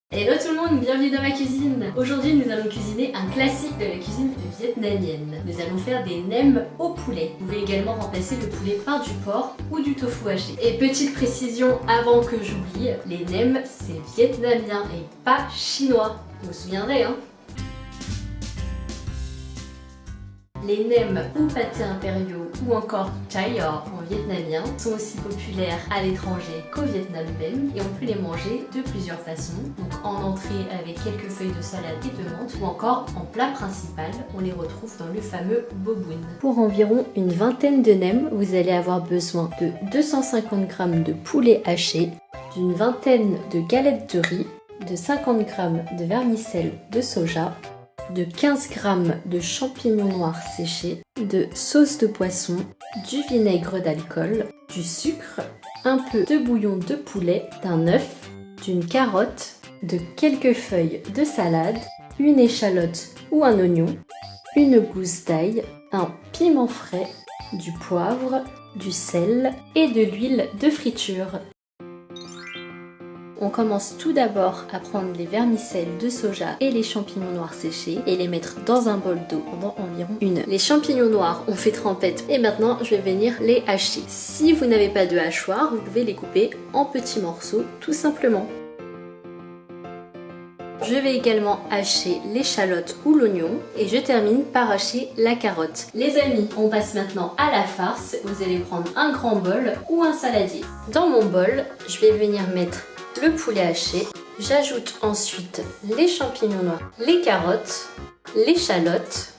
Hello tout le monde, bienvenue dans ma cuisine. Aujourd'hui nous allons cuisiner un classique de la cuisine vietnamienne. Nous allons faire des nems au poulet. Vous pouvez également remplacer le poulet par du porc ou du tofu haché. Et petite précision avant que j'oublie, les nems c'est vietnamien et pas chinois. Vous vous souviendrez hein. Les nems ou pâtés impériaux ou encore chai en vietnamien sont aussi populaires à l'étranger qu'au Vietnam même et on peut les manger de plusieurs façons. Donc en entrée avec quelques feuilles de salade et de menthe ou encore en plat principal, on les retrouve dans le fameux bo bun. Pour environ une vingtaine de nems, vous allez avoir besoin de 250 g de poulet haché, d'une vingtaine de galettes de riz, de 50 g de vermicelle de soja, de 15 g de champignons noirs séchés, de sauce de poisson, du vinaigre d'alcool, du sucre, un peu de bouillon de poulet, d'un œuf, d'une carotte, de quelques feuilles de salade, une échalote ou un oignon, une gousse d'ail, un piment frais, du poivre, du sel et de l'huile de friture. On commence tout d'abord à prendre les vermicelles de soja et les champignons noirs séchés et les mettre dans un bol d'eau pendant environ une heure. Les champignons noirs, on fait trempette et maintenant je vais venir les hacher. Si vous n'avez pas de hachoir, vous pouvez les couper en petits morceaux tout simplement. Je vais également hacher l'échalote ou l'oignon et je termine par hacher la carotte. Les amis, on passe maintenant à la farce. Vous allez prendre un grand bol ou un saladier. Dans mon bol, je vais venir mettre le poulet haché. J'ajoute ensuite les champignons noirs, les carottes, l'échalote,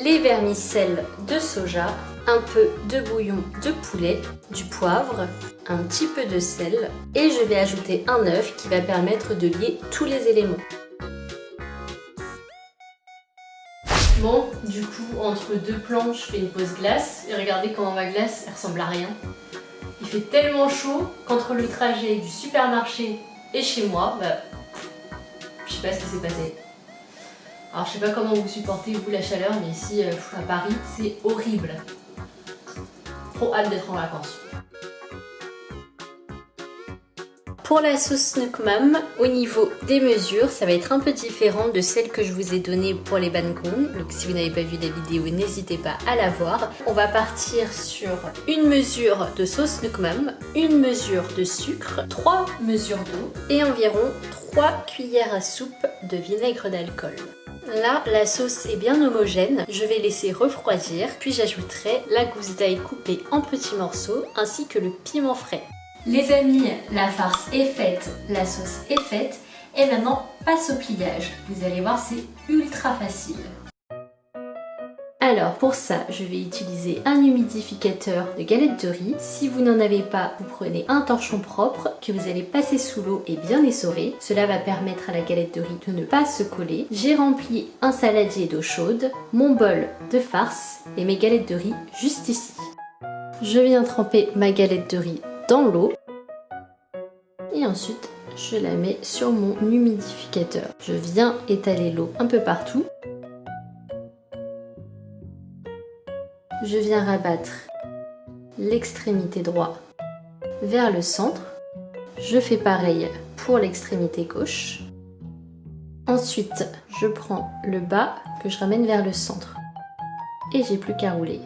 les vermicelles de soja, un peu de bouillon de poulet, du poivre, un petit peu de sel et je vais ajouter un œuf qui va permettre de lier tous les éléments. Bon, du coup, entre deux plans, je fais une pause glace et regardez comment ma glace, elle ressemble à rien. Il fait tellement chaud qu'entre le trajet du supermarché et chez moi, je sais pas ce qui s'est passé. Alors je sais pas comment vous supportez vous la chaleur, mais ici à Paris c'est horrible. Trop hâte d'être en vacances. Pour la sauce Nuoc Mam, au niveau des mesures, ça va être un peu différent de celle que je vous ai donnée pour les banh cone. Donc si vous n'avez pas vu la vidéo, n'hésitez pas à la voir. On va partir sur une mesure de sauce Nuoc Mam, une mesure de sucre, 3 mesures d'eau et environ 3 cuillères à soupe de vinaigre d'alcool. Là, la sauce est bien homogène, je vais laisser refroidir, puis j'ajouterai la gousse d'ail coupée en petits morceaux ainsi que le piment frais. Les amis, la farce est faite, la sauce est faite et maintenant passe au pliage. Vous allez voir, c'est ultra facile. Alors pour ça, je vais utiliser un humidificateur de galettes de riz. Si vous n'en avez pas, vous prenez un torchon propre que vous allez passer sous l'eau et bien essorer. Cela va permettre à la galette de riz de ne pas se coller. J'ai rempli un saladier d'eau chaude, mon bol de farce et mes galettes de riz juste ici. Je viens tremper ma galette de riz dans l'eau et ensuite je la mets sur mon humidificateur. Je viens étaler l'eau un peu partout. Je viens rabattre l'extrémité droite vers le centre. Je fais pareil pour l'extrémité gauche. Ensuite, je prends le bas que je ramène vers le centre. Et j'ai plus qu'à rouler.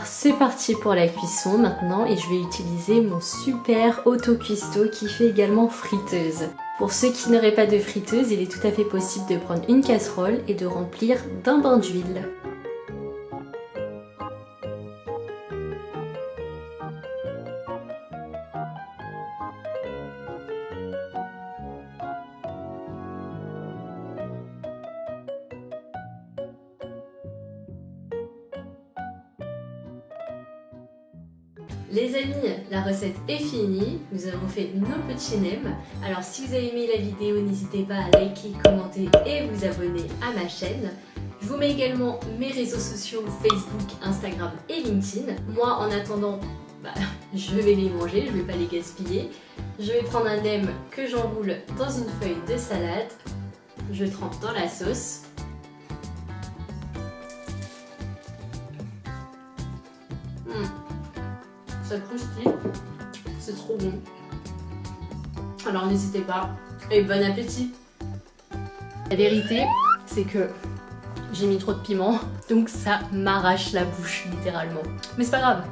C'est parti pour la cuisson maintenant et je vais utiliser mon super autocuistot qui fait également friteuse. Pour ceux qui n'auraient pas de friteuse, il est tout à fait possible de prendre une casserole et de remplir d'un bain d'huile. Les amis, la recette est finie, nous avons fait nos petits nems. Alors si vous avez aimé la vidéo, n'hésitez pas à liker, commenter et vous abonner à ma chaîne. Je vous mets également mes réseaux sociaux Facebook, Instagram et LinkedIn. Moi en attendant, je vais les manger, je ne vais pas les gaspiller. Je vais prendre un nem que j'enroule dans une feuille de salade. Je trempe dans la sauce. ça croustille, c'est trop bon. Alors n'hésitez pas et bon appétit. La vérité, c'est que j'ai mis trop de piment, donc ça m'arrache la bouche littéralement. Mais c'est pas grave,